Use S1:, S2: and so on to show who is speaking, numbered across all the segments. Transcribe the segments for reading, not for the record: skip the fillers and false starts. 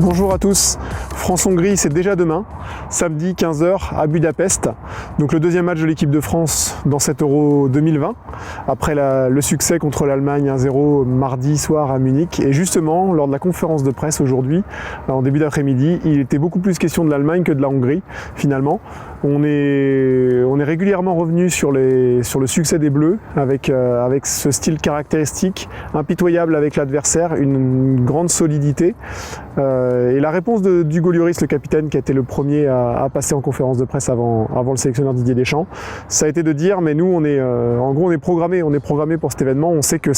S1: Bonjour à tous, France-Hongrie c'est déjà demain, samedi 15h à Budapest. Donc le deuxième match de l'équipe de France dans cet Euro 2020, après le succès contre l'Allemagne 1-0 mardi soir à Munich. Et justement, lors de la conférence de presse aujourd'hui, en début d'après-midi, il était beaucoup plus question de l'Allemagne que de la Hongrie finalement. On est régulièrement revenu sur le succès des Bleus avec ce style caractéristique, impitoyable avec l'adversaire, une grande solidité. Et la réponse d'Hugo Lloris, le capitaine qui a été le premier à passer en conférence de presse avant le sélectionneur Didier Deschamps, ça a été de dire mais nous en gros on est programmé pour cet événement, on sait que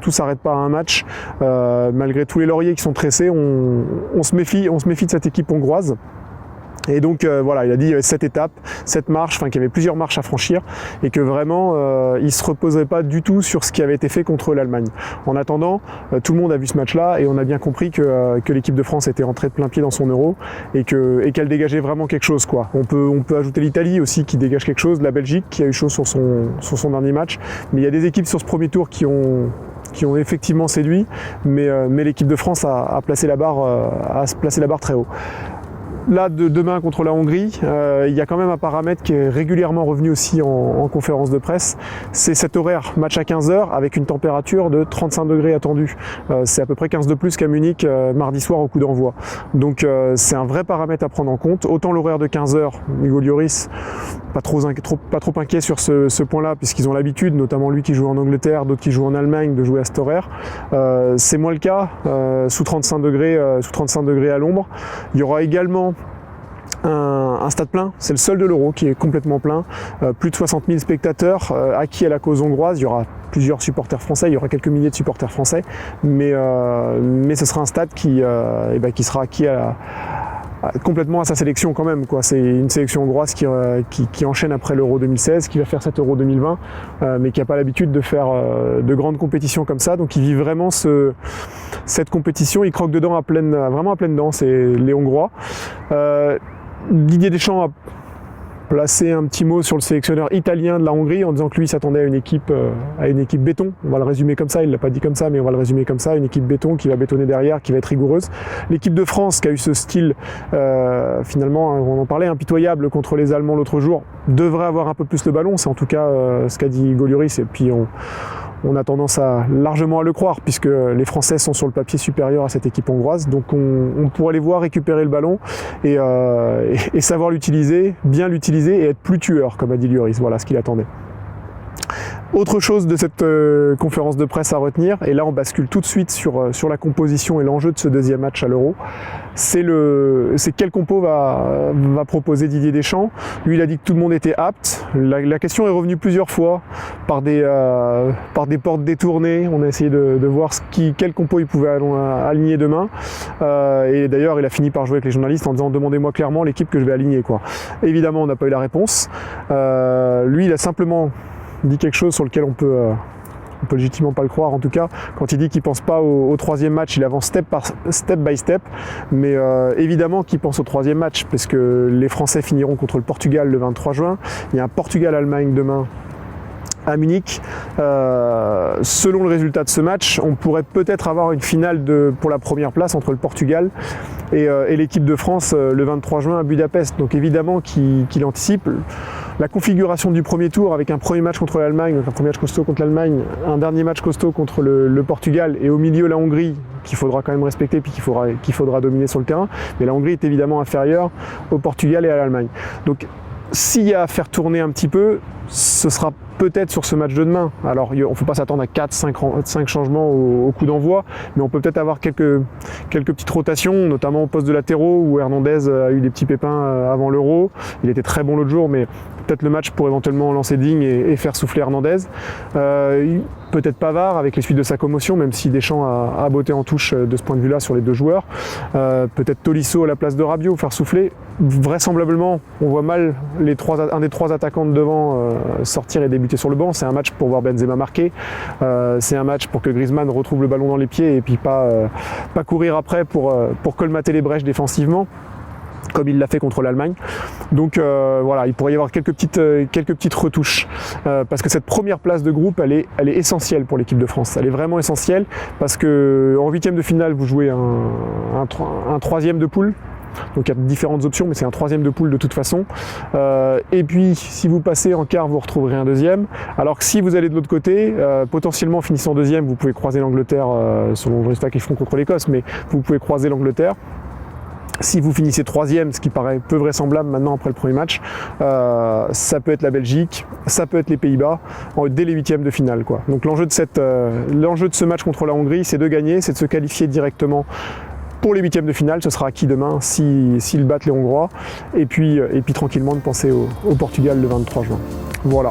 S1: tout s'arrête pas à un match, malgré tous les lauriers qui sont tressés, on se méfie de cette équipe hongroise. Et donc voilà, il a dit qu'il y avait 7 étapes, 7 marches, qu'il y avait plusieurs marches à franchir et que vraiment il ne se reposerait pas du tout sur ce qui avait été fait contre l'Allemagne. En attendant, tout le monde a vu ce match-là et on a bien compris que l'équipe de France était rentrée de plein pied dans son Euro et qu'elle dégageait vraiment quelque chose, quoi. On peut ajouter l'Italie aussi qui dégage quelque chose, la Belgique qui a eu chaud sur son dernier match, mais il y a des équipes sur ce premier tour qui ont effectivement séduit, mais l'équipe de France a placé la barre très haut. Là, demain contre la Hongrie, il y a quand même un paramètre qui est régulièrement revenu aussi en conférence de presse. C'est cet horaire, match à 15h avec une température de 35 degrés attendue. C'est à peu près 15 de plus qu'à Munich mardi soir au coup d'envoi. Donc c'est un vrai paramètre à prendre en compte. Autant l'horaire de 15h, Hugo Lloris, pas trop inquiet sur ce point-là, puisqu'ils ont l'habitude, notamment lui qui joue en Angleterre, d'autres qui jouent en Allemagne, de jouer à cet horaire. C'est moins le cas, sous 35 degrés à l'ombre. Il y aura également un stade plein, c'est le seul de l'Euro qui est complètement plein, plus de 60 000 spectateurs acquis à la cause hongroise. Il y aura plusieurs supporters français, il y aura quelques milliers de supporters français, mais ce sera un stade qui sera acquis complètement à sa sélection quand même, quoi. C'est une sélection hongroise qui enchaîne après l'Euro 2016, qui va faire cet Euro 2020, mais qui n'a pas l'habitude de faire de grandes compétitions comme ça. Donc il vit vraiment cette compétition, il croque dedans vraiment à pleines dents, c'est les Hongrois. Didier Deschamps a placé un petit mot sur le sélectionneur italien de la Hongrie en disant que lui s'attendait à une équipe béton. On va le résumer comme ça, il ne l'a pas dit comme ça, mais on va le résumer comme ça, une équipe béton qui va bétonner derrière, qui va être rigoureuse. L'équipe de France qui a eu ce style, finalement, on en parlait, impitoyable contre les Allemands l'autre jour, devrait avoir un peu plus le ballon, c'est en tout cas ce qu'a dit Hugo Lloris, et puis on a tendance largement à le croire, puisque les Français sont sur le papier supérieurs à cette équipe hongroise, donc on pourrait les voir récupérer le ballon et savoir l'utiliser, bien l'utiliser et être plus tueur, comme a dit Lloris. Voilà ce qu'il attendait. Autre chose de cette conférence de presse à retenir, et là on bascule tout de suite sur la composition et l'enjeu de ce deuxième match à l'Euro, c'est quel compo va proposer Didier Deschamps. Lui il a dit que tout le monde était apte. La question est revenue plusieurs fois par des portes détournées. On a essayé de voir quel compo il pouvait aligner demain, et d'ailleurs il a fini par jouer avec les journalistes en disant demandez-moi clairement l'équipe que je vais aligner, quoi. Évidemment on n'a pas eu la réponse. Lui il a simplement dit quelque chose sur lequel on peut légitimement pas le croire, en tout cas quand il dit qu'il pense pas au troisième match, il avance step by step, mais évidemment qu'il pense au troisième match parce que les Français finiront contre le Portugal le 23 juin, il y a un Portugal-Allemagne demain à Munich. Selon le résultat de ce match, on pourrait peut-être avoir une finale pour la première place entre le Portugal et l'équipe de France le 23 juin à Budapest. Donc évidemment qu'il anticipe la configuration du premier tour avec un premier match contre l'Allemagne, donc un premier match costaud contre l'Allemagne, un dernier match costaud contre le Portugal et au milieu la Hongrie qu'il faudra quand même respecter puis qu'il faudra dominer sur le terrain. Mais la Hongrie est évidemment inférieure au Portugal et à l'Allemagne. Donc s'il y a à faire tourner un petit peu, ce sera peut-être sur ce match de demain. Alors il ne faut pas s'attendre à 4-5 changements au coup d'envoi, mais on peut peut-être avoir quelques petites rotations, notamment au poste de latéraux où Hernandez a eu des petits pépins avant l'Euro. Il était très bon l'autre jour, mais peut-être le match pour éventuellement lancer Digne et faire souffler Hernandez. Peut-être Pavard avec les suites de sa commotion, même si Deschamps a botté en touche de ce point de vue-là sur les deux joueurs. Peut-être Tolisso à la place de Rabiot, faire souffler. Vraisemblablement, on voit mal un des trois attaquants de devant sortir et débuter sur le banc. C'est un match pour voir Benzema marquer. C'est un match pour que Griezmann retrouve le ballon dans les pieds et puis pas courir après pour colmater les brèches défensivement. comme il l'a fait contre l'Allemagne. Donc voilà, il pourrait y avoir quelques petites retouches, parce que cette première place de groupe, elle est essentielle pour l'équipe de France. Elle est vraiment essentielle, parce qu'en huitième de finale, vous jouez un troisième de poule. Donc il y a différentes options, mais c'est un troisième de poule de toute façon. Et puis si vous passez en quart, vous retrouverez un deuxième. Alors que si vous allez de l'autre côté, potentiellement en finissant deuxième, vous pouvez croiser l'Angleterre, selon le résultat qu'ils feront contre l'Écosse, mais vous pouvez croiser l'Angleterre. Si vous finissez troisième, ce qui paraît peu vraisemblable maintenant après le premier match, ça peut être la Belgique, ça peut être les Pays-Bas dès les huitièmes de finale, quoi. Donc l'enjeu de ce match contre la Hongrie, c'est de gagner, c'est de se qualifier directement pour les huitièmes de finale. Ce sera acquis demain s'ils battent les Hongrois. Et puis tranquillement de penser au Portugal le 23 juin. Voilà.